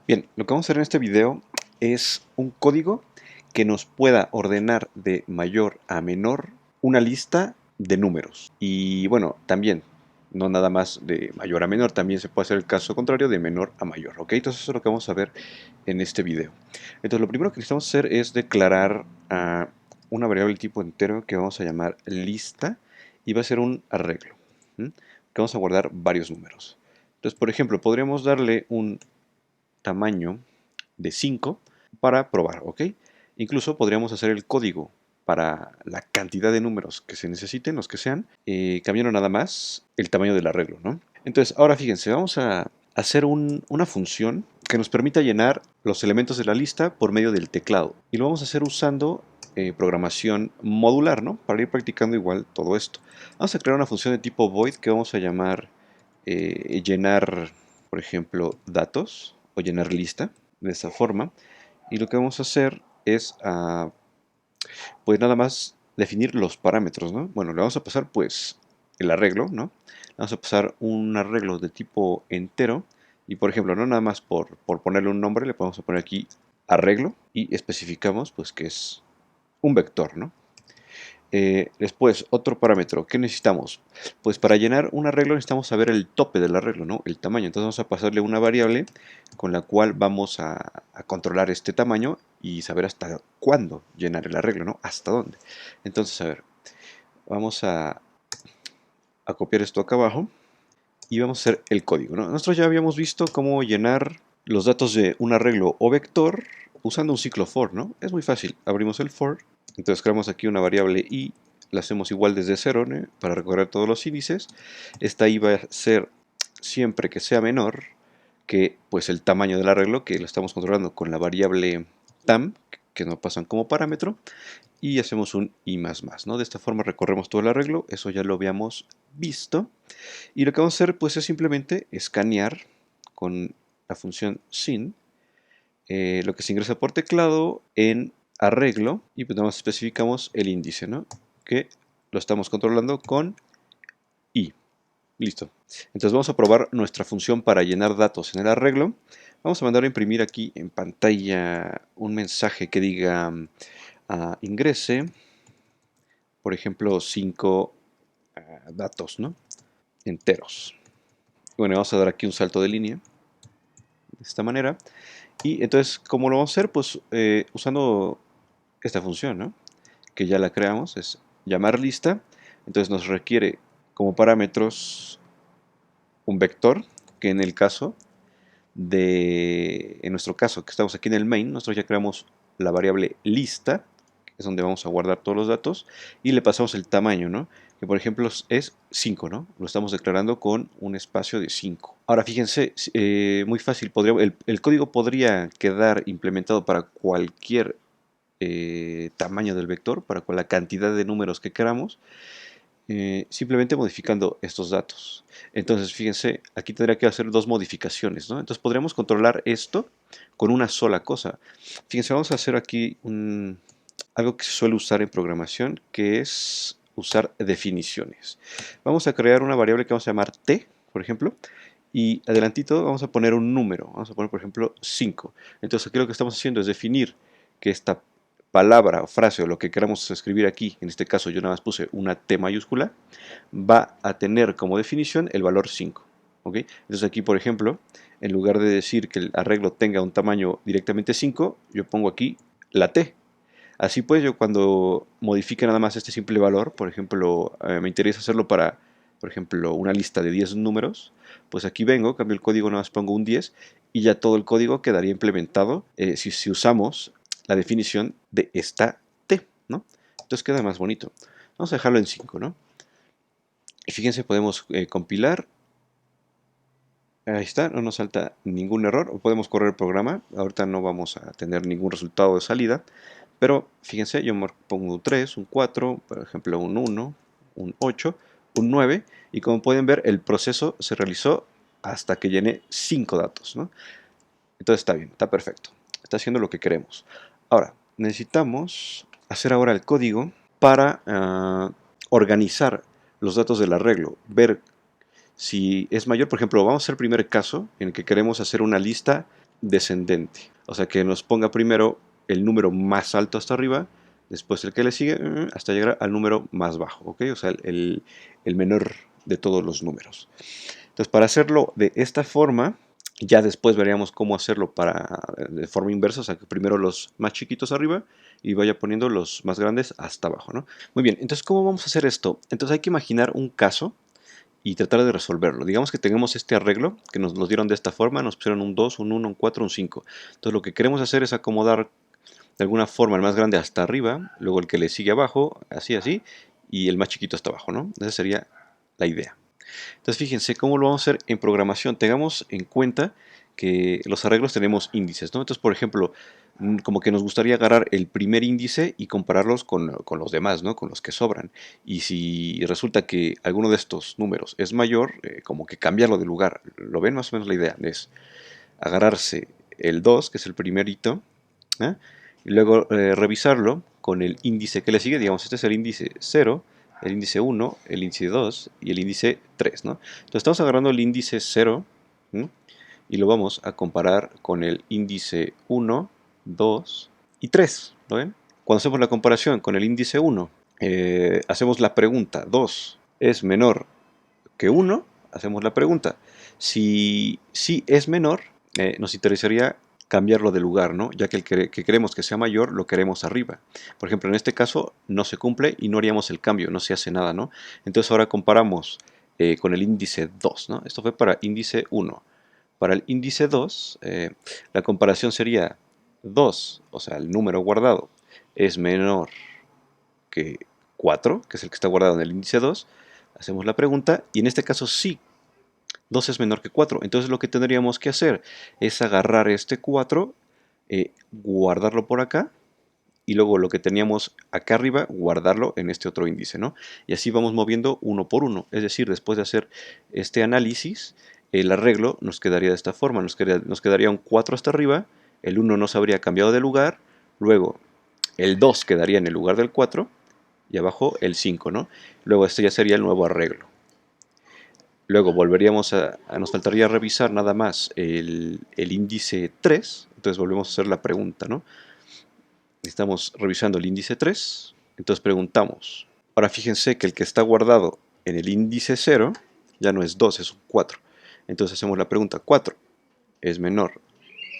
Bien, lo que vamos a hacer en este video es un código que nos pueda ordenar de mayor a menor una lista de números. Y bueno, también, no nada más de mayor a menor, también se puede hacer el caso contrario de menor a mayor, ¿ok? Entonces eso es lo que vamos a ver en este video. Entonces lo primero que necesitamos hacer es declarar a una variable de tipo entero que vamos a llamar lista y va a ser un arreglo, ¿m? Que vamos a guardar varios números. Entonces, por ejemplo, podríamos darle un tamaño de 5 para probar, ¿ok? Incluso podríamos hacer el código para la cantidad de números que se necesiten, los que sean, cambiando nada más el tamaño del arreglo, ¿no? Entonces, ahora fíjense, vamos a hacer una función que nos permita llenar los elementos de la lista por medio del teclado. Y lo vamos a hacer usando programación modular, ¿no? Para ir practicando igual todo esto. Vamos a crear una función de tipo void que vamos a llamar llenar, por ejemplo, datos o llenar lista de esta forma. Y lo que vamos a hacer es, pues nada más definir los parámetros, ¿no? Bueno, le vamos a pasar pues el arreglo, ¿no? Le vamos a pasar un arreglo de tipo entero. Y por ejemplo, no nada más por ponerle un nombre, le podemos poner aquí arreglo y especificamos pues que es un vector, ¿no? Después, otro parámetro, ¿qué necesitamos? Pues para llenar un arreglo necesitamos saber el tope del arreglo, ¿no? El tamaño. Entonces vamos a pasarle una variable con la cual vamos a controlar este tamaño y saber hasta cuándo llenar el arreglo, ¿no? Hasta dónde. Entonces, a ver, vamos a copiar esto acá abajo y vamos a hacer el código, ¿no? Nosotros ya habíamos visto cómo llenar los datos de un arreglo o vector usando un ciclo for, ¿no? Es muy fácil. Abrimos el for. Entonces creamos aquí una variable i, la hacemos igual desde 0, ¿no? Para recorrer todos los índices. Esta i va a ser siempre que sea menor que pues el tamaño del arreglo, que lo estamos controlando con la variable tam, que nos pasan como parámetro, y hacemos un i más más, ¿no? De esta forma recorremos todo el arreglo, eso ya lo habíamos visto. Y lo que vamos a hacer pues es simplemente escanear con la función sin lo que se ingresa por teclado en arreglo y pues nada más especificamos el índice, ¿no? Que lo estamos controlando con i. Listo. Entonces vamos a probar nuestra función para llenar datos en el arreglo. Vamos a mandar a imprimir aquí en pantalla un mensaje que diga ingrese, por ejemplo, 5 datos, ¿no? Enteros. Bueno, vamos a dar aquí un salto de línea de esta manera. Y entonces, ¿cómo lo vamos a hacer? Pues usando esta función, ¿no? Que ya la creamos, es llamar lista. Entonces nos requiere como parámetros un vector, que en nuestro caso, que estamos aquí en el main, nosotros ya creamos la variable lista, que es donde vamos a guardar todos los datos, y le pasamos el tamaño, ¿no? Que por ejemplo es 5, ¿no? Lo estamos declarando con un espacio de 5. Ahora fíjense, muy fácil, el código podría quedar implementado para cualquier tamaño del vector, para la cantidad de números que queramos, simplemente modificando estos datos. Entonces, fíjense, aquí tendría que hacer dos modificaciones, ¿no? Entonces, podríamos controlar esto con una sola cosa. Fíjense, vamos a hacer aquí algo que se suele usar en programación, que es usar definiciones. Vamos a crear una variable que vamos a llamar t, por ejemplo, y adelantito vamos a poner un número. Vamos a poner, por ejemplo, 5. Entonces, aquí lo que estamos haciendo es definir que esta palabra o frase o lo que queramos escribir aquí, en este caso yo nada más puse una T mayúscula, va a tener como definición el valor 5. ¿Ok? Entonces aquí, por ejemplo, en lugar de decir que el arreglo tenga un tamaño directamente 5, yo pongo aquí la T. Así pues, yo cuando modifique nada más este simple valor, por ejemplo, me interesa hacerlo para, por ejemplo, una lista de 10 números, pues aquí vengo, cambio el código, nada más pongo un 10 y ya todo el código quedaría implementado si usamos la definición de esta T, ¿no? Entonces queda más bonito. Vamos a dejarlo en 5, ¿no? Y fíjense, podemos compilar. Ahí está, no nos salta ningún error. O podemos correr el programa. Ahorita no vamos a tener ningún resultado de salida. Pero fíjense, yo pongo un 3, un 4, por ejemplo un 1, un 8, un 9. Y como pueden ver, el proceso se realizó hasta que llené 5 datos, ¿no? Entonces está bien, está perfecto. Está haciendo lo que queremos. Ahora, necesitamos hacer ahora el código para organizar los datos del arreglo. Ver si es mayor, por ejemplo, vamos a hacer el primer caso en el que queremos hacer una lista descendente. O sea, que nos ponga primero el número más alto hasta arriba, después el que le sigue, hasta llegar al número más bajo, ¿ok? O sea, el menor de todos los números. Entonces, para hacerlo de esta forma, ya después veríamos cómo hacerlo de forma inversa, o sea, que primero los más chiquitos arriba y vaya poniendo los más grandes hasta abajo, ¿no? Muy bien, entonces, ¿cómo vamos a hacer esto? Entonces hay que imaginar un caso y tratar de resolverlo. Digamos que tenemos este arreglo, que nos lo dieron de esta forma, nos pusieron un 2, un 1, un 4, un 5. Entonces lo que queremos hacer es acomodar de alguna forma el más grande hasta arriba, luego el que le sigue abajo, así, así, y el más chiquito hasta abajo, ¿no? Esa sería la idea. Entonces fíjense cómo lo vamos a hacer en programación. Tengamos en cuenta que los arreglos tenemos índices, ¿no? Entonces, por ejemplo, como que nos gustaría agarrar el primer índice y compararlos con los demás, ¿no? Con los que sobran. Y si resulta que alguno de estos números es mayor, como que cambiarlo de lugar. ¿Lo ven más o menos la idea? Es agarrarse el 2, que es el primerito, ¿eh? Y luego revisarlo con el índice que le sigue. Digamos, este es el índice 0, el índice 1, el índice 2 y el índice 3, ¿no? Entonces estamos agarrando el índice 0, ¿m? Y lo vamos a comparar con el índice 1, 2 y 3, ¿lo ven? Cuando hacemos la comparación con el índice 1, hacemos la pregunta, 2 es menor que 1, hacemos la pregunta. Si es menor, nos interesaría cambiarlo de lugar, ¿no? Ya que el que queremos que sea mayor, lo queremos arriba. Por ejemplo, en este caso no se cumple y no haríamos el cambio, no se hace nada, ¿no? Entonces ahora comparamos con el índice 2, ¿no? Esto fue para índice 1. Para el índice 2, la comparación sería 2, o sea, el número guardado es menor que 4, que es el que está guardado en el índice 2. Hacemos la pregunta y en este caso sí, 2 es menor que 4. Entonces lo que tendríamos que hacer es agarrar este 4, guardarlo por acá y luego lo que teníamos acá arriba, guardarlo en este otro índice, ¿no? Y así vamos moviendo uno por uno. Es decir, después de hacer este análisis, el arreglo nos quedaría de esta forma. Nos quedaría un 4 hasta arriba, el 1 no se habría cambiado de lugar, luego el 2 quedaría en el lugar del 4 y abajo el 5, ¿no? Luego este ya sería el nuevo arreglo. Luego volveríamos nos faltaría revisar nada más el índice 3, entonces volvemos a hacer la pregunta, ¿no? Estamos revisando el índice 3, entonces preguntamos. Ahora fíjense que el que está guardado en el índice 0 ya no es 2, es un 4. Entonces hacemos la pregunta, ¿4 es menor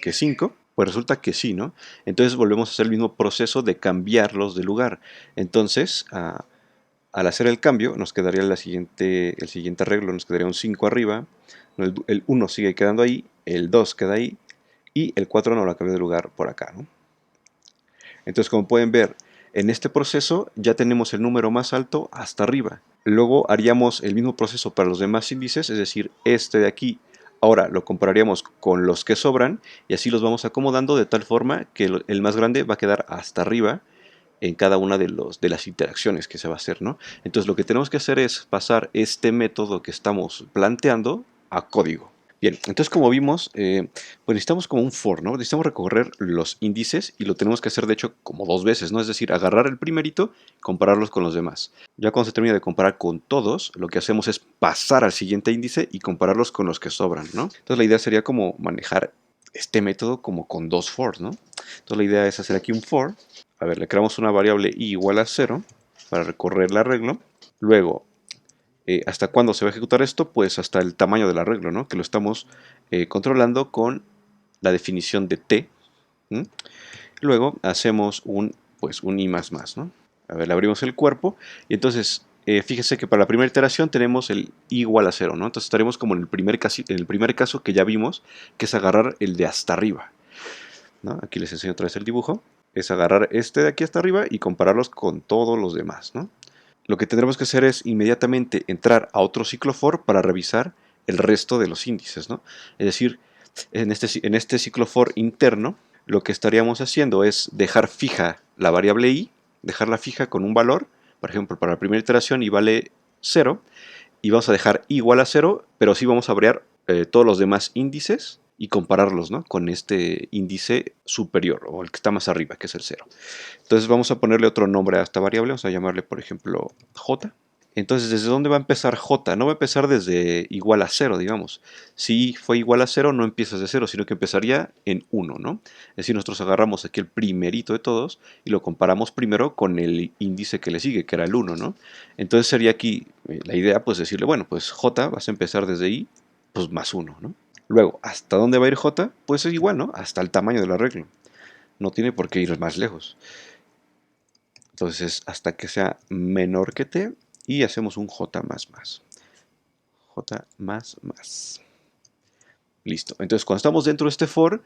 que 5? Pues resulta que sí, ¿no? Entonces volvemos a hacer el mismo proceso de cambiarlos de lugar. Entonces, al hacer el cambio, nos quedaría el siguiente arreglo, nos quedaría un 5 arriba, el 1 sigue quedando ahí, el 2 queda ahí, y el 4 no lo cambió de lugar por acá, ¿no? Entonces, como pueden ver, en este proceso ya tenemos el número más alto hasta arriba. Luego haríamos el mismo proceso para los demás índices, es decir, este de aquí, ahora lo compararíamos con los que sobran, y así los vamos acomodando de tal forma que el más grande va a quedar hasta arriba, en cada una de las interacciones que se va a hacer, ¿no? Entonces lo que tenemos que hacer es pasar este método que estamos planteando a código. Bien, entonces como vimos, pues necesitamos como un for, ¿no? Necesitamos recorrer los índices y lo tenemos que hacer de hecho como 2 veces, ¿no? Es decir, agarrar el primerito, compararlos con los demás. Ya cuando se termina de comparar con todos, lo que hacemos es pasar al siguiente índice y compararlos con los que sobran, ¿no? Entonces la idea sería como manejar este método como con 2 for, ¿no? Entonces la idea es hacer aquí un for. A ver, le creamos una variable i igual a 0 para recorrer el arreglo. Luego, ¿hasta cuándo se va a ejecutar esto? Pues hasta el tamaño del arreglo, ¿no? Que lo estamos controlando con la definición de t. Luego hacemos pues un i más más, ¿no? A ver, le abrimos el cuerpo y entonces fíjese que para la primera iteración tenemos el i igual a 0, ¿no? Entonces estaremos como en el primer caso que ya vimos, que es agarrar el de hasta arriba, ¿no? Aquí les enseño otra vez el dibujo. Es agarrar este de aquí hasta arriba y compararlos con todos los demás, ¿no? Lo que tendremos que hacer es inmediatamente entrar a otro ciclo for para revisar el resto de los índices, ¿no? Es decir, en este ciclo for interno, lo que estaríamos haciendo es dejar fija la variable i, dejarla fija con un valor, por ejemplo, para la primera iteración i vale 0, y vamos a dejar i igual a 0, pero sí vamos a variar todos los demás índices y compararlos, ¿no? Con este índice superior o el que está más arriba, que es el 0. Entonces vamos a ponerle otro nombre a esta variable, vamos a llamarle por ejemplo j. Entonces, ¿desde dónde va a empezar J? No va a empezar desde igual a 0, digamos. Si fue igual a 0, no empiezas de 0, sino que empezaría en 1, ¿no? Es decir, nosotros agarramos aquí el primerito de todos y lo comparamos primero con el índice que le sigue, que era el 1, ¿no? Entonces sería aquí la idea, pues decirle, bueno, pues J vas a empezar desde I, pues más 1, ¿no? Luego, ¿hasta dónde va a ir J? Pues es igual, ¿no? Hasta el tamaño del arreglo. No tiene por qué ir más lejos. Entonces, hasta que sea menor que T y hacemos un J más más. J más más. Listo. Entonces, cuando estamos dentro de este for,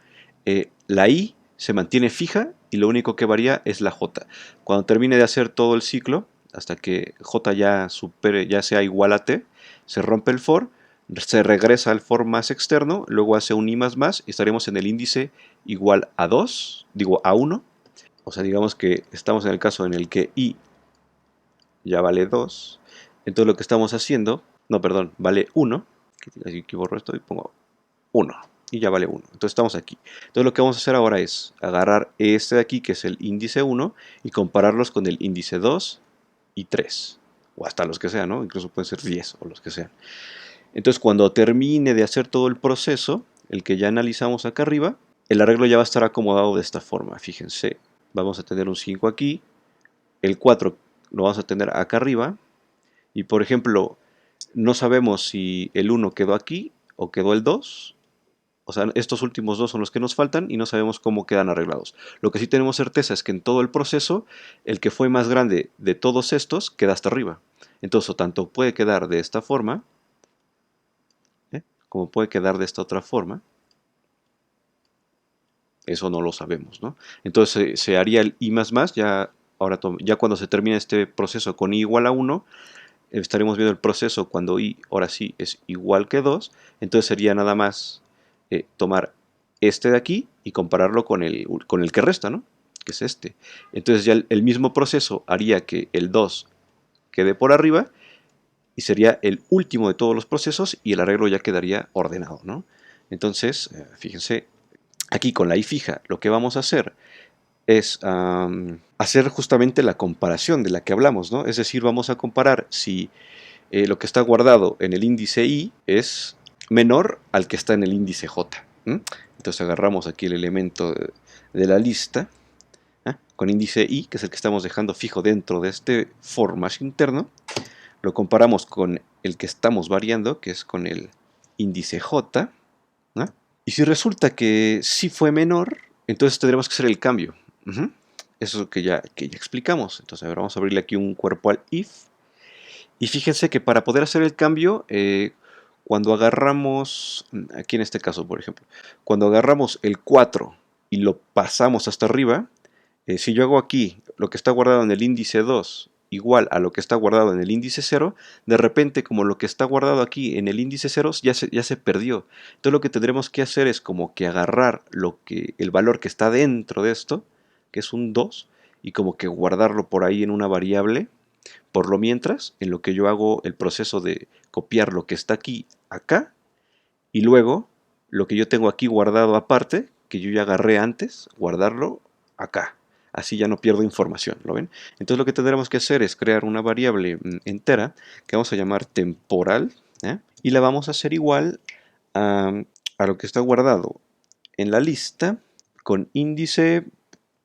la I se mantiene fija y lo único que varía es la J. Cuando termine de hacer todo el ciclo, hasta que J ya supere, ya sea igual a T, se rompe el for, se regresa al for más externo, luego hace un I más más y estaremos en el índice igual a 2, digo a 1. O sea, digamos que estamos en el caso en el que I ya vale 2. Entonces lo que estamos haciendo, no, perdón, vale 1. Aquí borro esto y pongo 1. Y ya vale 1. Entonces estamos aquí. Entonces lo que vamos a hacer ahora es agarrar este de aquí, que es el índice 1, y compararlos con el índice 2 y 3. O hasta los que sean, ¿no? Incluso pueden ser 10 o los que sean. Entonces cuando termine de hacer todo el proceso, el que ya analizamos acá arriba, el arreglo ya va a estar acomodado de esta forma. Fíjense, vamos a tener un 5 aquí, el 4 lo vamos a tener acá arriba, y por ejemplo, no sabemos si el 1 quedó aquí o quedó el 2. O sea, estos últimos dos son los que nos faltan y no sabemos cómo quedan arreglados. Lo que sí tenemos certeza es que en todo el proceso, el que fue más grande de todos estos queda hasta arriba. Entonces, o tanto puede quedar de esta forma, como puede quedar de esta otra forma. Eso no lo sabemos, ¿no? Entonces se haría el I++, ya, ahora, ya cuando se termina este proceso con I igual a 1, estaremos viendo el proceso cuando I, ahora sí, es igual que 2, entonces sería nada más tomar este de aquí y compararlo con el que resta, ¿no? Que es este. Entonces ya el mismo proceso haría que el 2 quede por arriba y sería el último de todos los procesos y el arreglo ya quedaría ordenado, ¿no? Entonces, fíjense, aquí con la I fija lo que vamos a hacer es hacer justamente la comparación de la que hablamos, ¿no? Es decir, vamos a comparar si lo que está guardado en el índice I es menor al que está en el índice J. Entonces agarramos aquí el elemento de la lista con índice I, que es el que estamos dejando fijo dentro de este for más interno, lo comparamos con el que estamos variando, que es con el índice J, ¿no? Y si resulta que sí fue menor, entonces tendremos que hacer el cambio. Eso es lo que ya explicamos. Entonces, a ver, vamos a abrirle aquí un cuerpo al if. Y fíjense que para poder hacer el cambio, cuando agarramos, aquí en este caso, por ejemplo, cuando agarramos el 4 y lo pasamos hasta arriba, si yo hago aquí lo que está guardado en el índice 2 igual a lo que está guardado en el índice 0, de repente como lo que está guardado aquí en el índice 0 ya se perdió. Entonces lo que tendremos que hacer es como que agarrar el valor que está dentro de esto, que es un 2, y como que guardarlo por ahí en una variable, por lo mientras, en lo que yo hago el proceso de copiar lo que está aquí, acá, y luego lo que yo tengo aquí guardado aparte, que yo ya agarré antes, guardarlo acá. Así ya no pierdo información, ¿lo ven? Entonces lo que tendremos que hacer es crear una variable entera que vamos a llamar temporal, y la vamos a hacer igual a lo que está guardado en la lista con índice,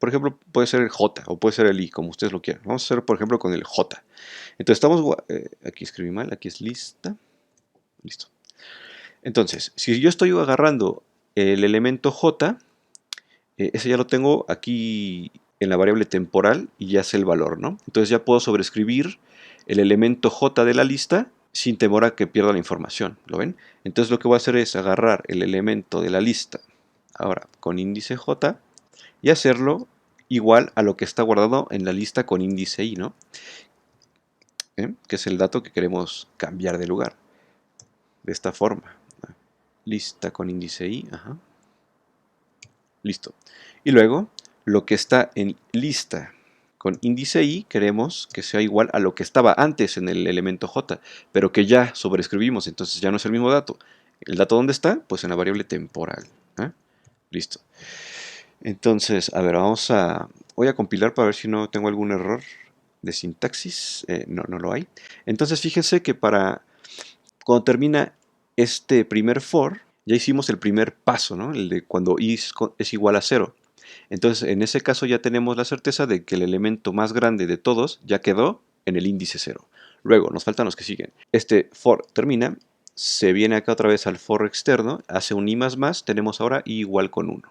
por ejemplo, puede ser el J o puede ser el I, como ustedes lo quieran. Vamos a hacer, por ejemplo, con el J. Entonces estamos, aquí escribí mal, aquí es lista, listo. Entonces, si yo estoy agarrando el elemento J, ese ya lo tengo aquí en la variable temporal y ya sé el valor, ¿no? Entonces ya puedo sobreescribir el elemento J de la lista sin temor a que pierda la información, ¿lo ven? Entonces lo que voy a hacer es agarrar el elemento de la lista, ahora con índice J, y hacerlo igual a lo que está guardado en la lista con índice I, ¿no? Que es el dato que queremos cambiar de lugar, de esta forma. Lista con índice I, ajá. Listo. Y luego, lo que está en lista con índice I, queremos que sea igual a lo que estaba antes en el elemento J, pero que ya sobreescribimos, entonces ya no es el mismo dato. ¿El dato dónde está? Pues en la variable temporal. Listo. Entonces, a ver, voy a compilar para ver si no tengo algún error. de sintaxis, no lo hay. Entonces fíjense que cuando termina este primer for, ya hicimos el primer paso, ¿no? El de cuando i es igual a 0. Entonces, en ese caso ya tenemos la certeza de que el elemento más grande de todos ya quedó en el índice 0. Luego, nos faltan los que siguen. Este for termina, se viene acá otra vez al for externo, hace un i más, tenemos ahora i igual con 1.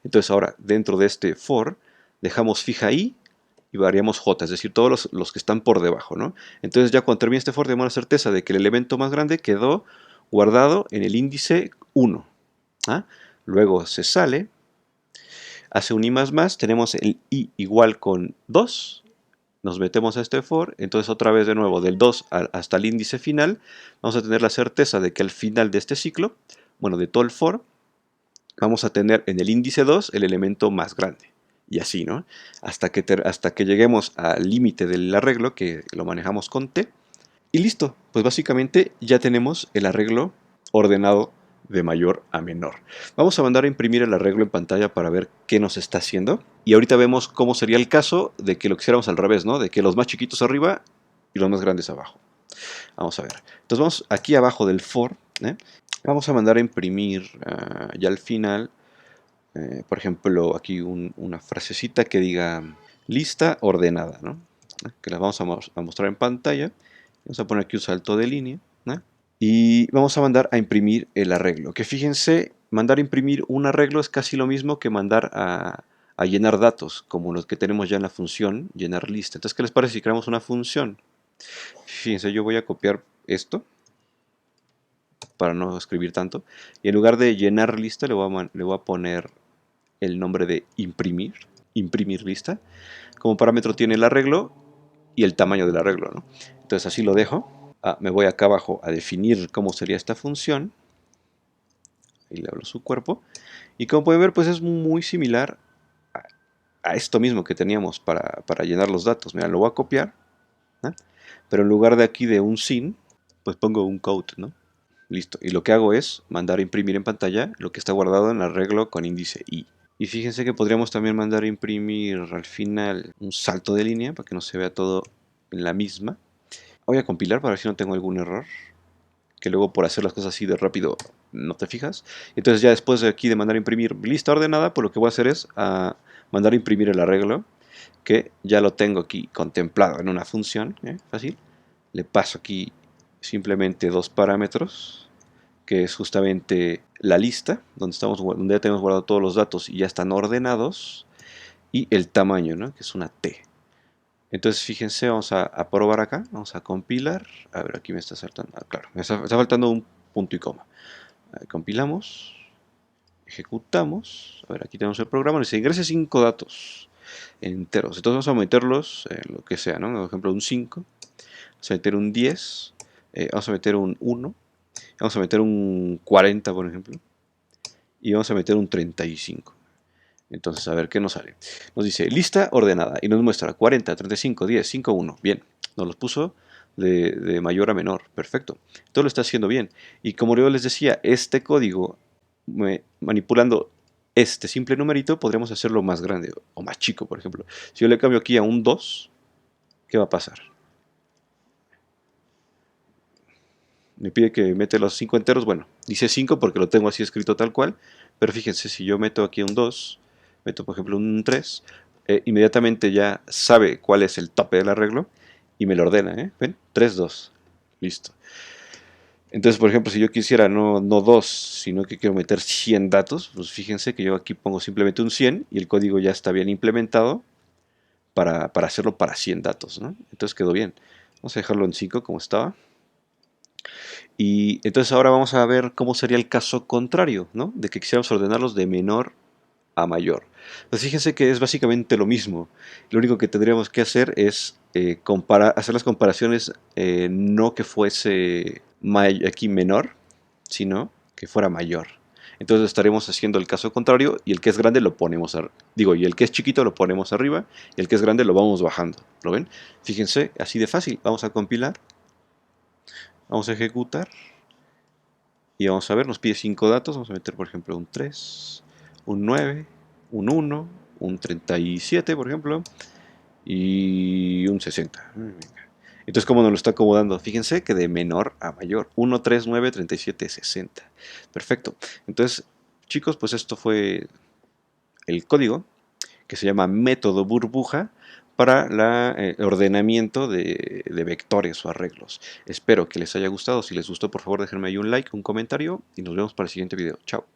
Entonces ahora, dentro de este for, dejamos fija i y variamos j, es decir, todos los que están por debajo, ¿no? Entonces ya cuando termine este for, tenemos la certeza de que el elemento más grande quedó guardado en el índice 1. ¿Ah? Luego se sale, hace un i tenemos el i igual con 2, nos metemos a este for, entonces otra vez de nuevo del 2 hasta el índice final, vamos a tener la certeza de que al final de este ciclo, bueno, de todo el for, vamos a tener en el índice 2 el elemento más grande. Y así, ¿no? Hasta que lleguemos al límite del arreglo, que lo manejamos con t, y listo. Pues básicamente ya tenemos el arreglo ordenado de mayor a menor. Vamos a mandar a imprimir el arreglo en pantalla para ver qué nos está haciendo. Y ahorita vemos cómo sería el caso de que lo quisiéramos al revés, ¿no? De que los más chiquitos arriba y los más grandes abajo. Vamos a ver. Entonces vamos aquí abajo del for, ¿eh? Vamos a mandar a imprimir ya al final, por ejemplo, aquí una frasecita que diga lista ordenada, ¿no? Que la vamos a mostrar en pantalla. Vamos a poner aquí un salto de línea, ¿no? Y vamos a mandar a imprimir el arreglo. Que fíjense, mandar a imprimir un arreglo es casi lo mismo que mandar a llenar datos, como los que tenemos ya en la función llenar lista. Entonces, ¿qué les parece si creamos una función? Fíjense, yo voy a copiar esto para no escribir tanto. Y en lugar de llenar lista, le voy a poner el nombre de imprimir lista. Como parámetro tiene el arreglo y el tamaño del arreglo, ¿no? Entonces así lo dejo. Me voy acá abajo a definir cómo sería esta función. Ahí le hablo su cuerpo. Y como pueden ver, pues es muy similar a esto mismo que teníamos para llenar los datos. Mira, lo voy a copiar, ¿no? Pero en lugar de aquí de un sin, pues pongo un code, ¿no? Listo. Y lo que hago es mandar a imprimir en pantalla lo que está guardado en el arreglo con índice i. Y fíjense que podríamos también mandar a imprimir al final un salto de línea para que no se vea todo en la misma. Voy a compilar para ver si no tengo algún error, que luego por hacer las cosas así de rápido no te fijas. Entonces ya después de aquí de mandar a imprimir lista ordenada, pues lo que voy a hacer es mandar a imprimir el arreglo, que ya lo tengo aquí contemplado en una función, fácil. Le paso aquí simplemente dos parámetros, que es justamente la lista, donde ya tenemos guardado todos los datos y ya están ordenados, y el tamaño, ¿no? Que es una t. Entonces fíjense, vamos a probar acá, vamos a compilar. A ver, aquí me está saltando, claro, me está faltando un punto y coma. Compilamos, ejecutamos. A ver, aquí tenemos el programa, dice ingrese 5 datos enteros. Entonces vamos a meterlos en lo que sea, ¿no? Por ejemplo, un 5, vamos a meter un 10, vamos a meter un 1, vamos a meter un 40, por ejemplo, y vamos a meter un 35. Entonces, a ver qué nos sale. Nos dice lista ordenada y nos muestra 40, 35, 10, 5, 1. Bien, nos los puso de mayor a menor. Perfecto. Todo lo está haciendo bien. Y como yo les decía, este código, manipulando este simple numerito, podríamos hacerlo más grande o más chico, por ejemplo. Si yo le cambio aquí a un 2, ¿qué va a pasar? Me pide que mete los 5 enteros. Bueno, dice 5 porque lo tengo así escrito tal cual. Pero fíjense, si yo meto aquí un 2, meto por ejemplo un 3, inmediatamente ya sabe cuál es el tope del arreglo y me lo ordena, ¿eh? ¿Ven? 3, 2. Listo. Entonces, por ejemplo, si yo quisiera no 2, sino que quiero meter 100 datos, pues fíjense que yo aquí pongo simplemente un 100 y el código ya está bien implementado para hacerlo para 100 datos, ¿no? Entonces quedó bien. Vamos a dejarlo en 5 como estaba. Y entonces ahora vamos a ver cómo sería el caso contrario, ¿no? De que quisiéramos ordenarlos de menor a mayor. Pues fíjense que es básicamente lo mismo. Lo único que tendríamos que hacer es hacer las comparaciones, no que fuese aquí menor, sino que fuera mayor. Entonces estaremos haciendo el caso contrario y el que es grande lo ponemos, y el que es chiquito lo ponemos arriba y el que es grande lo vamos bajando. ¿Lo ven? Fíjense, así de fácil. Vamos a compilar, vamos a ejecutar y vamos a ver, nos pide 5 datos. Vamos a meter por ejemplo un 3, un 9, un 1, un 37 por ejemplo, y un 60. Entonces, ¿cómo nos lo está acomodando? Fíjense que de menor a mayor. 1, 3, 9, 37, 60. Perfecto. Entonces, chicos, pues esto fue el código que se llama método burbuja para el ordenamiento de vectores o arreglos. Espero que les haya gustado. Si les gustó, por favor, déjenme ahí un like, un comentario y nos vemos para el siguiente video. Chao.